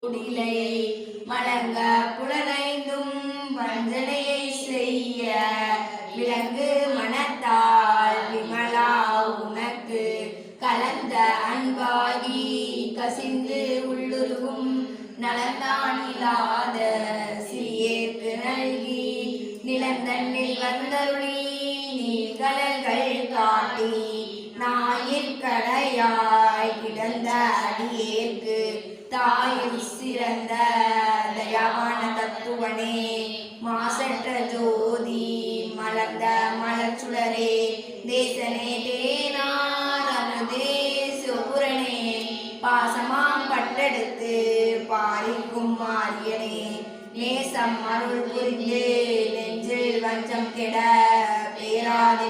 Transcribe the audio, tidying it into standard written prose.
குடிலை மலங்க புலனைந்தும் வஞ்சனையை செய்ய விலங்கு மனத்தால் விமலா உனக்கு கலந்த அன்பாகி கசிந்து உள்ளுருகும் நலந்தான் இல்லாத சிறியேற்கு நல்கி நிலந்தன்னில் வந்தருளி நீழ்கடல்கள் காட்டி நாயிற்கடையாய் கிடந்த அடியேற்கு தாயில் சிறந்த தயாவான தத்துவனே மாசற்ற ஜோதி மலர்ந்த மலர் சுடரே தேசனே தேனார் அமுதே சிவபுரனே பாசமாம் பட்டெடுத்து பாரிக்கும் மாரியனே நேசம் அருள் புரிந்து நெஞ்சில் வஞ்சம் கெட பேராதி